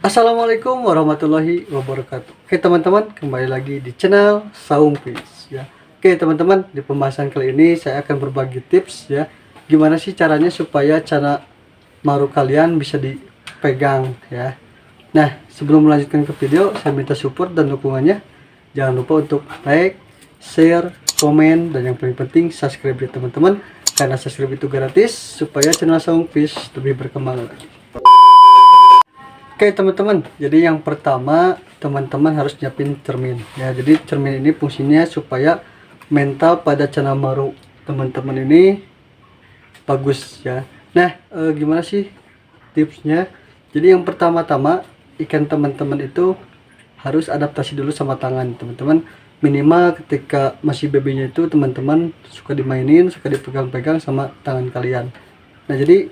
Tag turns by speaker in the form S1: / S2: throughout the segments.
S1: Assalamualaikum warahmatullahi wabarakatuh. Oke teman-teman, kembali lagi di channel Saung Fish ya. Oke teman-teman, di pembahasan kali ini saya akan berbagi tips ya, gimana sih caranya supaya cana maru kalian bisa dipegang ya. Nah, sebelum melanjutkan ke video, saya minta support dan dukungannya. Jangan lupa untuk like, share, komen, dan yang paling penting subscribe ya teman-teman, karena subscribe itu gratis supaya channel Saung Fish lebih berkembang lagi. Oke teman-teman, jadi yang pertama teman-teman harus nyiapin cermin ya. Jadi cermin ini fungsinya supaya mental pada cana maru teman-teman ini bagus ya. Nah, gimana sih tipsnya? Jadi yang pertama-tama ikan teman-teman itu harus adaptasi dulu sama tangan teman-teman. Minimal ketika masih babynya itu teman-teman suka dimainin, suka dipegang-pegang sama tangan kalian. Nah, jadi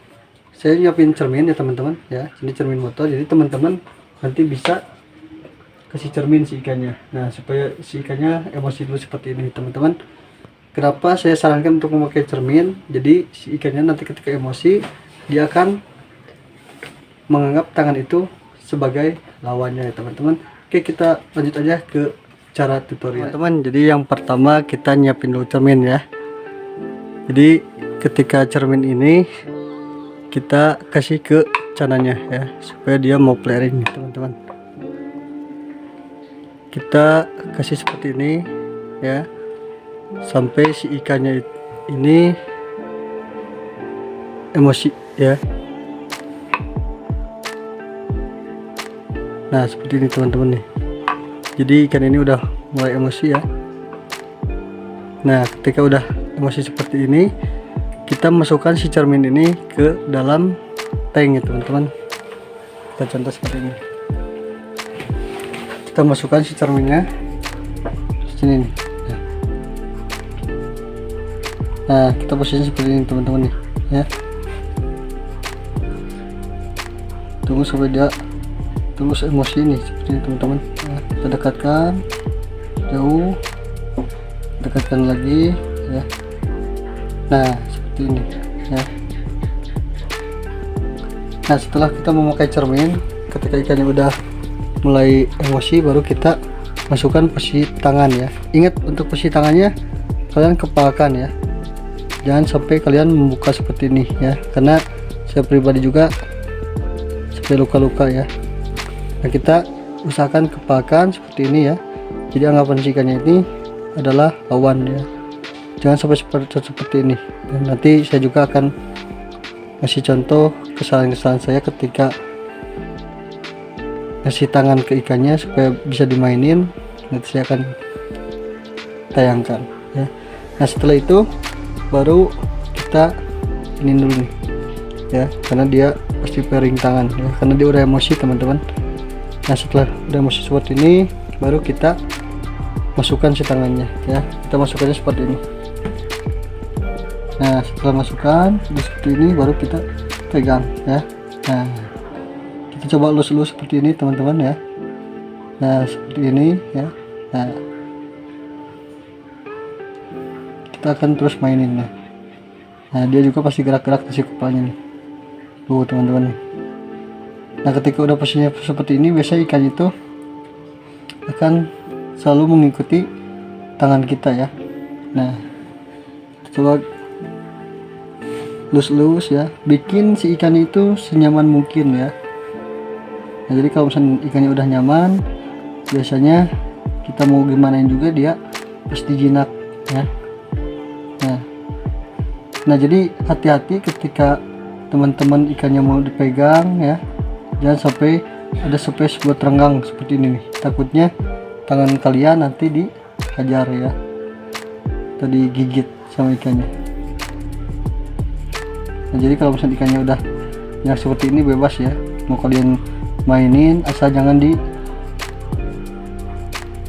S1: saya nyiapin cermin ya teman-teman ya, ini cermin motor. Jadi teman-teman nanti bisa kasih cermin si ikannya. Nah, supaya si ikannya emosi dulu seperti ini teman-teman. Kenapa saya sarankan untuk memakai cermin? Jadi si ikannya nanti ketika emosi dia akan menganggap tangan itu sebagai lawannya ya teman-teman. Oke, kita lanjut aja ke cara tutorial teman-teman. Jadi yang pertama kita nyiapin dulu cermin ya. Jadi ketika cermin ini kita kasih ke cananya ya, supaya dia mau flaring teman-teman. Kita kasih seperti ini ya, sampai si ikannya ini emosi ya. Nah, seperti ini teman-teman nih. Jadi ikan ini udah mulai emosi ya. Nah, ketika udah emosi seperti ini, kita masukkan si cermin ini ke dalam tank ya teman-teman. Kita contoh seperti ini. Kita masukkan si cerminnya sini nih ya. Nah, kita posisinya seperti ini teman-teman nih ya. Tunggu sampai dia tulus emosi ini seperti ini teman-teman. Nah, kita dekatkan jauh, dekatkan lagi ya. Nah, ini ya. Nah, setelah kita memakai cermin, ketika ikannya udah mulai emosi, baru kita masukkan posisi tangan ya. Ingat, untuk posisi tangannya kalian kepalkan ya, jangan sampai kalian membuka seperti ini ya, karena saya pribadi juga sampai luka-luka ya. Nah, kita usahakan kepalkan seperti ini ya, jadi anggapan ikannya ini adalah lawan ya. Jangan sampai seperti ini. Dan nanti saya juga akan ngasih contoh kesalahan-kesalahan saya ketika ngasih tangan ke ikannya supaya bisa dimainin. Nanti saya akan tayangkan ya. Nah, setelah itu baru kita ini dulu nih ya, karena dia pasti pairing tangan ya, karena dia udah emosi teman-teman. Nah, setelah udah emosi seperti ini, baru kita masukkan si tangannya ya. Kita masukkannya seperti ini. Nah, setelah masukkan seperti ini, baru kita pegang ya. Nah, kita coba elus-elus seperti ini teman-teman ya. Nah, seperti ini ya. Nah, kita akan terus mainin ya. Nah, dia juga pasti gerak-gerak di kepalanya nih. Tuh teman-teman nih. Nah, ketika udah posisinya seperti ini, biasanya ikan itu akan selalu mengikuti tangan kita ya. Nah, coba lus-lus ya, bikin si ikan itu senyaman mungkin ya. Nah, jadi kalau misalnya ikannya udah nyaman, biasanya kita mau gimanain juga dia pasti jinak ya. Nah, jadi hati-hati ketika teman-teman ikannya mau dipegang ya, jangan sampai ada space buat renggang seperti ini nih. Takutnya tangan kalian nanti dihajar ya, atau digigit sama ikannya. Nah, jadi kalau misalnya ikannya udah yang seperti ini, bebas ya, mau kalian mainin, asal jangan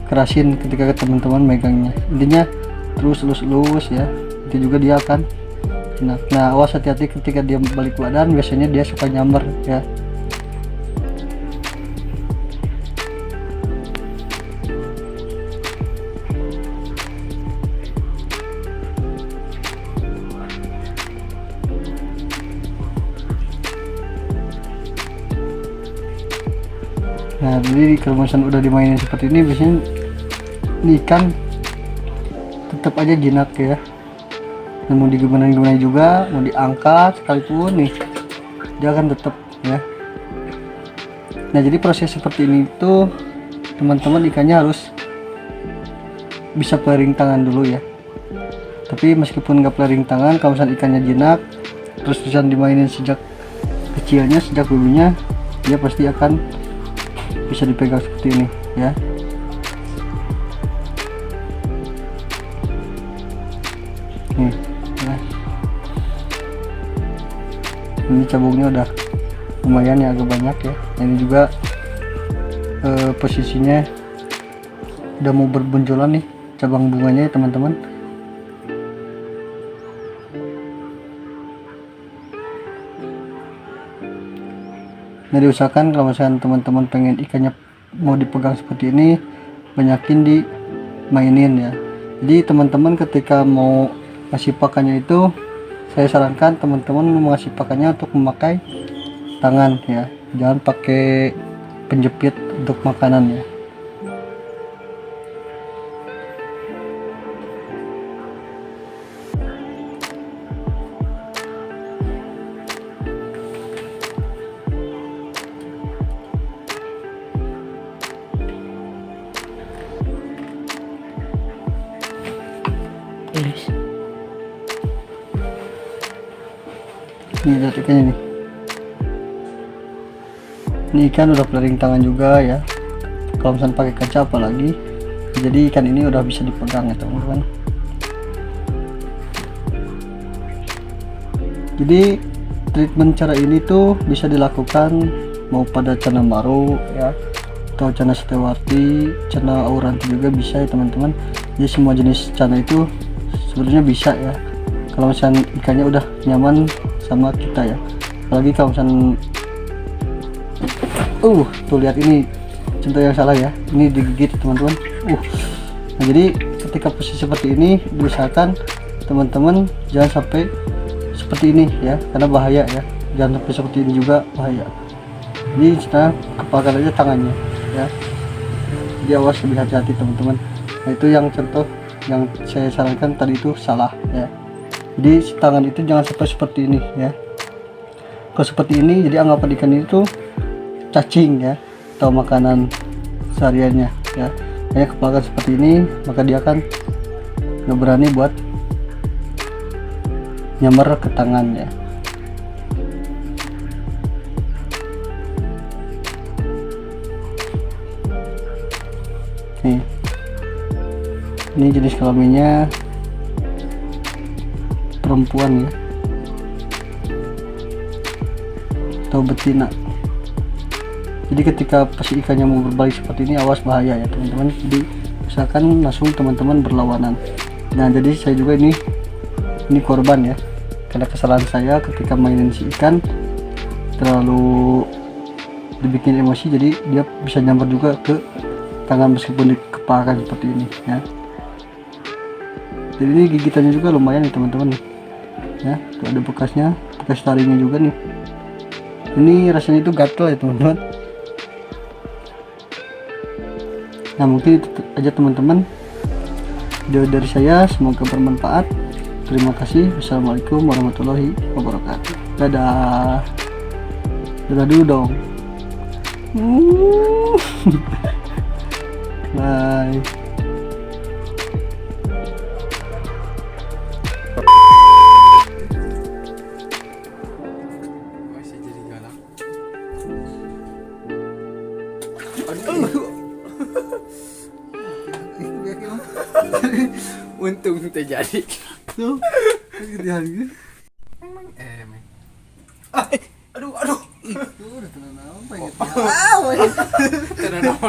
S1: dikerasin ketika teman-teman megangnya. Intinya terus lus ya, itu juga dia akan enak. Nah, awas hati-hati ketika dia balik badan, biasanya dia suka nyamber ya. jadi kalau misalnya udah dimainin seperti ini biasanya ini ikan tetap aja jinak ya, dan mau digimana juga, mau diangkat sekalipun nih dia akan tetap ya. Nah jadi proses seperti ini tuh teman-teman ikannya harus bisa pelaring tangan dulu ya. Tapi meskipun nggak pelaring tangan, kalau misalnya ikannya jinak terus bisa dimainin sejak kecilnya, sejak dulunya, dia pasti akan bisa dipegang seperti ini ya. Nih ya. Ini cabungnya udah lumayan ya, agak banyak ya. Ini juga posisinya udah mau berbunculan nih cabang bunganya ya teman-teman. Nah diusahakan kalau misalnya teman-teman pengen ikannya mau dipegang seperti ini, banyakin dimainin ya. Jadi teman-teman ketika mau ngasih pakannya itu, saya sarankan teman-teman mengasih pakannya untuk memakai tangan ya, jangan pakai penjepit untuk makanan ya. Ini lihat ikannya nih. Ini ikan udah pelaring tangan juga ya. Kalau misalnya pakai kaca apalagi. Jadi ikan ini udah bisa dipegang ya teman-teman. Jadi treatment cara ini tuh bisa dilakukan mau pada cana maru ya, atau cana setiawati, cana auranti juga bisa ya teman-teman. Jadi semua jenis cana itu sebenarnya bisa ya, kalau misalnya ikannya udah nyaman sama kita ya. Apalagi kalau misalnya tuh lihat ini contoh yang salah ya, ini digigit teman-teman. Nah jadi ketika posisi seperti ini diusahakan teman-teman jangan sampai seperti ini ya, karena bahaya ya. Jangan sampai seperti ini juga, bahaya. Jadi kita kepalkan aja tangannya ya, jadi awas, lebih hati-hati teman-teman. Nah itu yang contoh yang saya sarankan tadi itu salah ya. Jadi tangan itu jangan sampai seperti ini ya. Kalau seperti ini jadi anggapan ikan itu cacing ya, atau makanan sehariannya ya. Hanya kepalkan seperti ini, maka dia akan nggak berani buat nyamar ke tangan ya. Nih, ini jenis kelaminnya perempuan ya, atau betina. Jadi ketika pas ikannya mau berbalik seperti ini, awas, bahaya ya teman-teman. Jadi misalkan langsung teman-teman berlawanan. Nah jadi saya juga ini korban ya, karena kesalahan saya ketika mainin si ikan terlalu dibikin emosi, jadi dia bisa nyamper juga ke tangan meskipun dikepalkan seperti ini ya. Jadi ini gigitannya juga lumayan nih teman-teman ya, tuh ada bekasnya, bekas taringnya juga nih. Ini rasanya itu gatel ya teman-teman. Nah mungkin itu aja teman-teman video dari saya, semoga bermanfaat. Terima kasih. Wassalamualaikum warahmatullahi wabarakatuh. Dadah. Dadah dulu dong. Bye.
S2: Masih jadi galak. Untung terjadi.
S1: Tuh, gitu.
S2: Aduh.
S1: Tuh udah tenang apa ya?
S2: Tenang